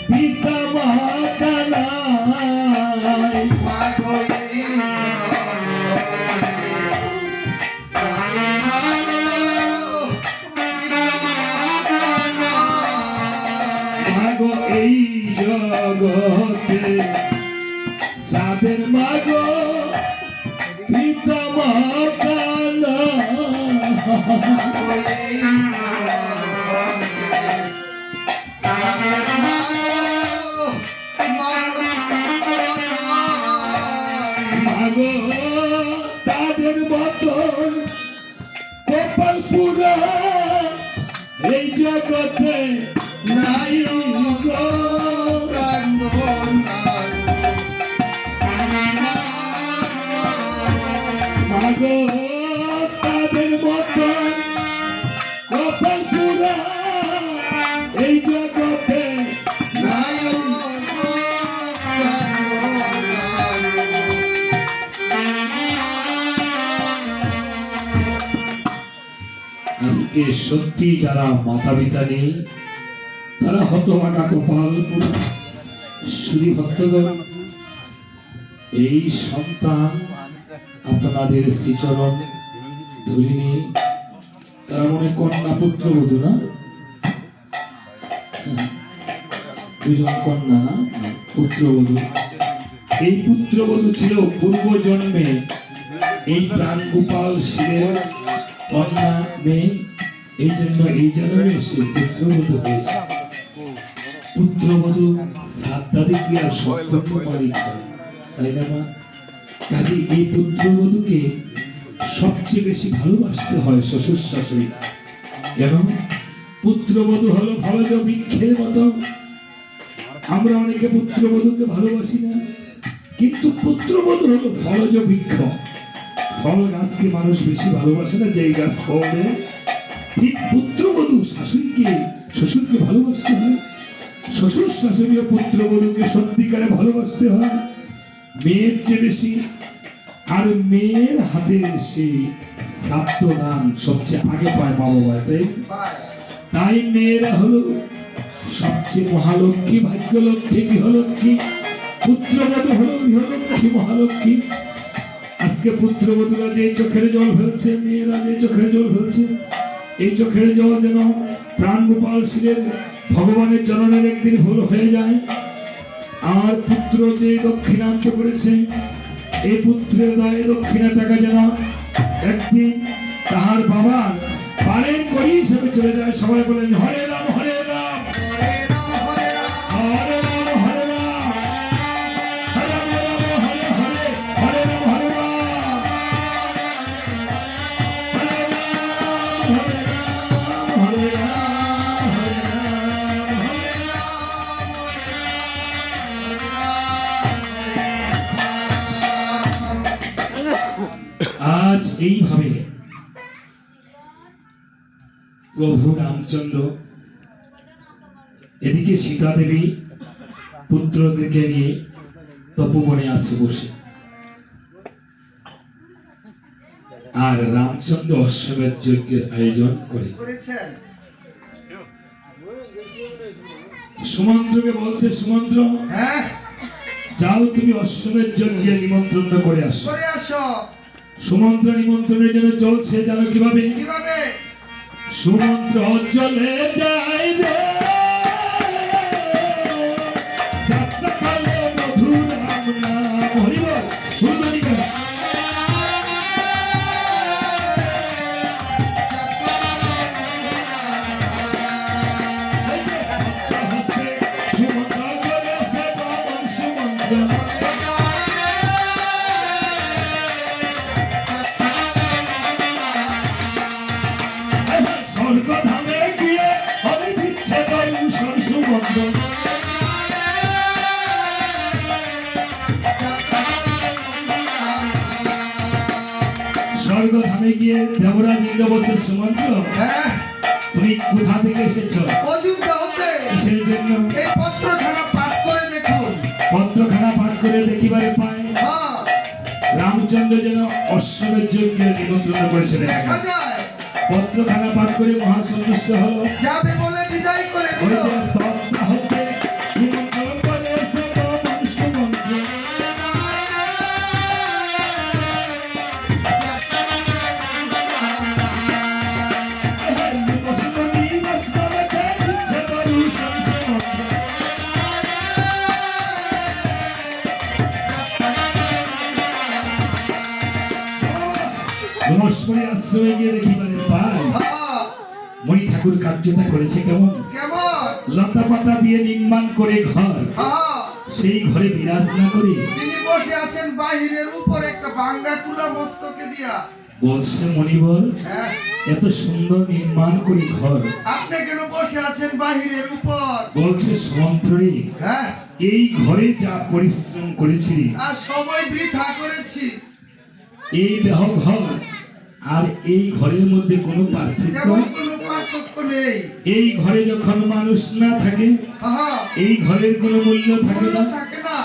পিতা মাতা নাই, মাগো এই জগতে যাদের মাগো পিতা মাতা মাগো তাদের মতন কপাল পুরা এই জগতে নাই গো। মাগো তাদের মতন কপাল পুরা এই জগতে নাই গো। আজকে সত্যি যারা মাতা পিতা নেই তারা হতভাগা কপাল পুরা। শ্রী ভক্তগণ, এই সন্তান আপনাদের শ্রীচরণ ধুলি নিয়ে তারা মনে কন্যা পুত্রবধূ না, দুজন কন্যা না পুত্রবধূ। এই পুত্রবধূ ছিল পূর্ব জন্মে এই প্রাণ গোপাল শিবের কন্যা মেয়ে, এই জন্য এই জন্মে সে পুত্রবধূ হয়েছে। পুত্রবধূ সাদ্দাদি কি আর সম্পত্তি মালিক হয়, তাই না মা? কাজে এই পুত্রবধূকে সবচেয়ে বেশি ভালোবাসতে হয় শ্বশুর শাশুড়ি। কেন? পুত্রবধূ হলো ফলজ বৃক্ষের মতো। আমরা অনেকে পুত্রবধূকে ভালোবাসি না, কিন্তু পুত্রবধূ হলো ফলজ বৃক্ষ। ফল গাছকে মানুষ বেশি ভালোবাসে না, যেই গাছ ফল দেয়। ঠিক পুত্রবধূ শ্বশুরকে ভালোবাসতে হয়, শ্বশুর শাশুড়ি ও পুত্রবধূকে সত্যিকারে ভালোবাসতে হয় মেয়ের চেয়ে বেশি। আর মেয়ের হাতের সেই শ্রাদ্ধ দান সবচেয়ে আগে পায় মা বাবা। তাই মেয়েরা হলো সবচেয়ে মহালক্ষ্মী, ভাগ্যলক্ষ্মী, গৃহলক্ষ্মী। পুত্রবধূ হলো গৃহলক্ষ্মী, মহালক্ষ্মী। আজকে পুত্রবধূরা যে চোখের জল ফেলছে, মেয়েরা যে চোখের জল ফেলছে, এই চোখের জল যেন প্রাণ গোপাল শিবের ভগবানের চরণের একদিন ভুল হয়ে যায়। আর পুত্র যে দক্ষিণান্ত করেছে, এই পুত্রের দায়ে দক্ষিণা টাকা যেন একদিন তাহার বাবার পালন করি হিসেবে চলে যায়। সবাই বলেন হরে রাম হরে রাম, হরে রাম হরে রাম, হরে রাম হরে হরে, হরে রাম হরে রাম, হরে রাম হরে রাম, হরে রাম হরে রাম। আজ এইভাবে প্রভু রামচন্দ্র এদিকে সীতা দেবী পুত্রদেরকে নিয়ে তপবনে আছে বসে, আর রামচন্দ্র অশ্বমেধ যজ্ঞের আয়োজন করেছেন। সুমন্ত্রকে বলছে, সুমন্ত্র যাও তুমি অশ্বমেধ যজ্ঞের নিমন্ত্রণ করে আসো। সুমন্ত্র নিমন্ত্রণের জন্য চলছে, জানো কিভাবে? সুমন্ত্র চলে যায় রে যাত্রাকালে মধুর রাম নাম, হরি বল, সুরধনী গান। সুমন্ত্র চলে আসে বামন সুমন্ত্র, স্বর্গধামে গিয়ে আমি দিচ্ছে দর্শন সুমন্ত্র। স্বর্গধামে গিয়ে দেবরাজ ইন্দ্র বলছে, সুমন্ত্র তুমি কোথা থেকে এসেছো? কিসের জন্য? পত্রখানা পাঠ করে দেখিবারে পায় রামচন্দ্র যেন অশ্বমেধ যজ্ঞের নিমন্ত্রণ করেছে। দেখা যায় পত্রখানা পাঠ করে মহাসন্তুষ্ট হলো, যাবে বলে বিদায় করে দিল। আশ্রমে গিয়ে দেখিবারে পাই মণি ঠাকুর কার্যটা করেছে কেমন? লতা পাতা দিয়ে নির্মাণ করে ঘর, সেই ঘরে বিরাজ না করে তিনি বসে আছেন বাহিরের উপর একটা ভাঙ্গা কুলা মস্তকে দিয়া। বলছে মণিবর, এত সুন্দর নির্মাণ করে ঘর আপনি কেন বসে আছেন বাহিরের উপর? বলছে সমন্ত্রী, এই ঘরে যা পরিশ্রম করেছি আর সময় বৃথা করেছি, এই দেহ ঘর আর এই ঘরের মধ্যে কোনো পার্থক্য নেই। এই ঘরে যখন মানুষ না থাকে, এই ঘরের কোনো মূল্য থাকে না।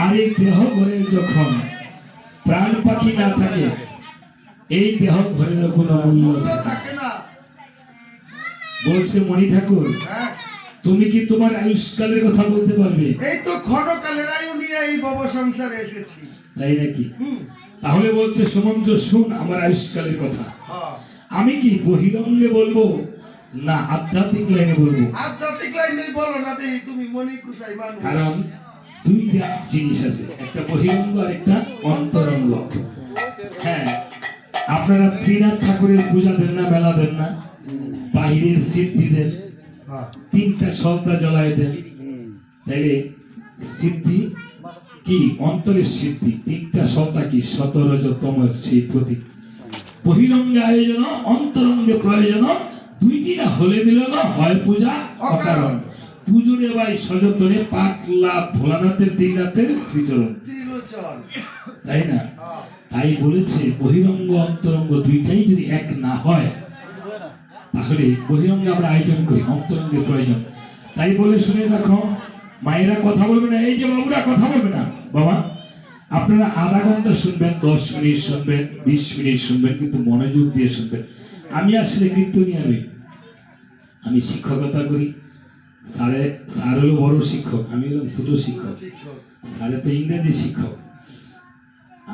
আর এই দেহ ঘরের যখন প্রাণ পাখি না থাকে, এই দেহ ঘরের কোনো মূল্য থাকে না। বলছে মণি ঠাকুর, তুমি কি তোমার আয়ুষ্কালের কথা বলতে পারবে? এই তো ক্ষণকালের আয়ু নিয়ে এই ভব সংসারে এসেছি। তাই নাকি? তাহলে বলছে সুমন্ত্র, শুন আমার আয়ুষ্কালের কথা। আমি কি বহিরঙ্গে বলবো না আধ্যাত্মিক লাইনে বলবো? আধ্যাত্মিক লাইনে বলো না, তুমি মনি কুশাই মানুষ। কারণ দুইটা জিনিস আছে, একটা বহিরঙ্গ আর একটা অন্তরঙ্গ। হ্যাঁ, আপনারা ত্রিনাথ ঠাকুরের পূজা দেন না, মেলা দেন না, বাহিরের সিদ্ধি দেন, তিনটা সলতা জ্বলায় দেন, তাইলে সিদ্ধি কি? অন্তরের সিদ্ধি। তিনটা সত্তা কি? সতরজতম সেই প্রতীক। বহিরঙ্গে আয়োজন, অন্তরঙ্গে প্রয়োজন, দুইটি না হলে মিলন হয় পূজা অকারণ। পুজোরে ভাই সযতনে পাকলা ভোলানাথের তিন রাতের শ্রীচরণ, ত্রিলোচন। তাই না? তাই বলেছে বহিরঙ্গ অন্তরঙ্গ দুইটাই যদি এক না হয় তাহলে বহিরঙ্গে আমরা আয়োজন করি, অন্তরঙ্গের প্রয়োজন। তাই বলে শুনে রাখো, মায়েরা কথা বলবে না, এই যে বাবুরা কথা বলবে না বাবা, আপনারা আধা ঘন্টা শুনবেন, 10 মিনিট শুনবেন, 20 মিনিট শুনবেন, কিন্তু মনোযোগ দিয়ে শুনবেন। আমি আসলে কীর্তনিয়া নই, আমি শিক্ষকতা করি। স্যার হলো বড় শিক্ষক, আমি হলাম ছোট শিক্ষক। স্যারে তো ইংরেজি শিক্ষক,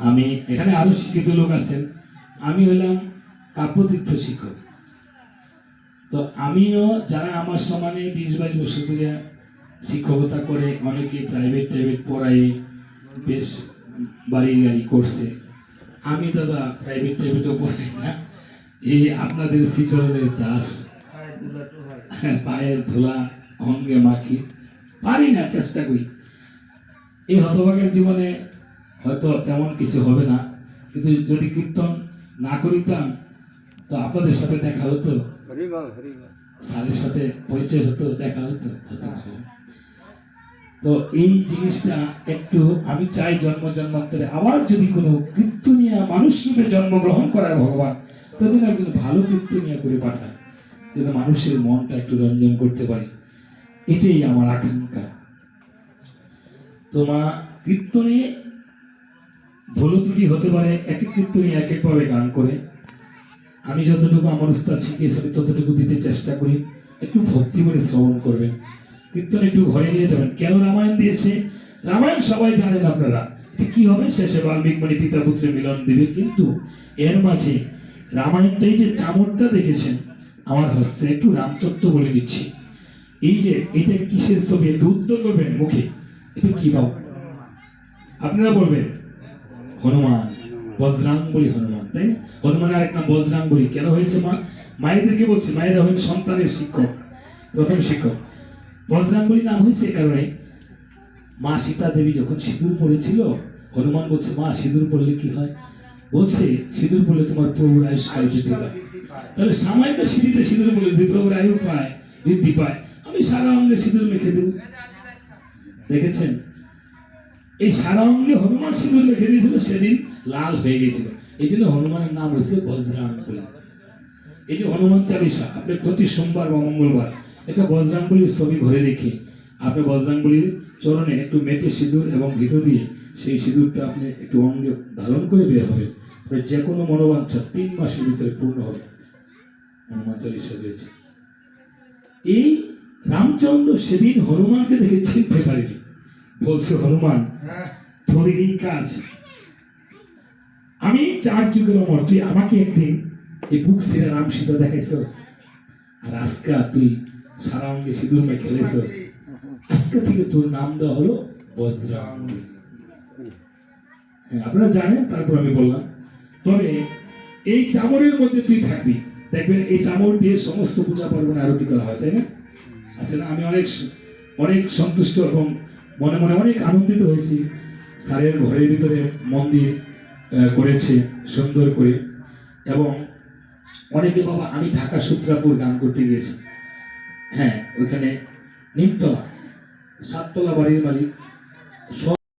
আমি এখানে আরো শিক্ষিত লোক আছেন, আমি হলাম কাব্যতীর্থ শিক্ষক। তো আমিও যারা আমার সমানে 20-22 বছর ধরে শিক্ষকতা করে, অনেকে প্রাইভেট পড়ায়, বেশ বাড়ি গাড়ি করছে। আমি দাদা প্রাইভেটও পড়াই না, এই আপনাদের শ্রীচরণের দাস, পায়ের ধুলা অঙ্গে মাখি, পারি না, চেষ্টা করি। এই হতভাগের জীবনে হয়তো তেমন কিছু হবে না, কিন্তু যদি কীর্তন না করিতাম তো আপনাদের সাথে দেখা হতো, স্যারের সাথে পরিচয় হতো, দেখা হতো, হতো না। তো এই জিনিসটা একটু আমি চাই জন্মান্তরে আবার যদি কোনো কীর্তনিয়া মানুষ রূপে জন্মগ্রহণ করায় ভগবান, তখন একজন ভালো কীর্তনিয়া করে পাঠায়, যেন মানুষের মনটা একটু রঞ্জন করতে পারি। এটাই আমার আকাঙ্ক্ষা। তোমা কীর্তনে ভুল ত্রুটি হতে পারে, এক এক কীর্তনী এক একভাবে গান করে। আমি যতটুকু আমার উস্তাদ শিখিয়েছি আমি ততটুকু দিতে চেষ্টা করি। একটু ভক্তি করে শ্রবণ করবেন, কীর্তন একটু ঘরে নিয়ে যাবেন। কেন রামায়ণ দিয়েছে? রামায়ণ সবাই জানেন আপনারা, কি হবে শেষে বাল্মীকি মানে পিতা পুত্রের মিলন দিবে, কিন্তু এর মাঝে রামায়ণটাই যে চামড়টা দেখেছেন আমার হস্তে, একটু রামতত্ত্ব বলে দিচ্ছি। এই যে এটা কিসের ছবি, একটু উত্তর করবেন মুখে, এটা কি পাও? আপনারা বলবেন হনুমান, বজরাঙ্গবলী হনুমান, তাই না? হনুমান আর এক নাম বজরাঙ্গবলী। কেন হয়েছে? মায়েদেরকে বলছে, মায়েরা হলেন সন্তানের শিক্ষক, প্রথম শিক্ষক। বজরাঙ্গবলী নাম হয়েছে এই কারণে, মা সীতা দেবী যখন সিঁদুর পড়েছিল, হনুমান বলছে মা সিঁদুর পড়লে কি হয়? বলছে সিঁদুর পড়লে তোমার প্রভুর আয়ুষ্কাল বৃদ্ধি পায়। তাহলে সামান্য সিঁড়িতে সিঁদুর পড়লে যদি প্রভুর আয়ু পায়, বৃদ্ধি পায়, আমি সারা অঙ্গে সিঁদুর মেখে দেব। দেখেছেন, এই সারা অঙ্গে হনুমান সিঁদুর মেখে দিয়েছিল, সেদিন লাল হয়ে গেছিল। এই জন্য হনুমানের নাম হয়েছে বজরাঙ্গবলী। এই যে হনুমান চালিসা আপনি প্রতি সোমবার বা মঙ্গলবার একটা বজরাঙ্গবলীর ছবি ঘরে রেখে আপনি বজরাঙ্গবলীর চরণে একটু মেটে সিঁদুর এবং ঘৃত দিয়ে সেই সিঁদুরটা আপনি একটু অঙ্গে ধারণ করে বের হবে, যে কোনো মনোবাঞ্ছা 3 মাসের ভিতরে পূর্ণ হবে। হনুমান চালিসা রয়েছে। এই রামচন্দ্র সেদিন হনুমানকে দেখে চিনতে পারেনি, বলছে হনুমান তোর এই কাজ, আমি 4 যুগের অমর, তুই আমাকে একদিন এই বুক ছেড়ে রাম সীতা দেখাইছস, আর আজকে তুই সারা অঙ্গে সিঁদুর মেখে খেলেছস, আজকে থেকে তোর নাম দেওয়া হলো বজরাঙ্গবলী। হ্যাঁ, আপনারা জানেন, তারপর আমি বললাম। তবে এই চামড়ের মধ্যে তুই থাকবি, দেখবেন এই চামড় দিয়ে সমস্ত পূজা পার্বণে আরতি করা হয়, তাই না? আছে না? আমি অনেক সন্তুষ্ট এবং মনে মনে অনেক আনন্দিত হয়েছি। স্যারের ঘরের ভিতরে মন্দির করেছে সুন্দর করে, এবং অনেকে বাবা আমি ঢাকা সূত্রাপুর গান করতে গিয়েছি, হ্যাঁ ওইখানে নিমতলা 7 তলা বাড়ির মালিক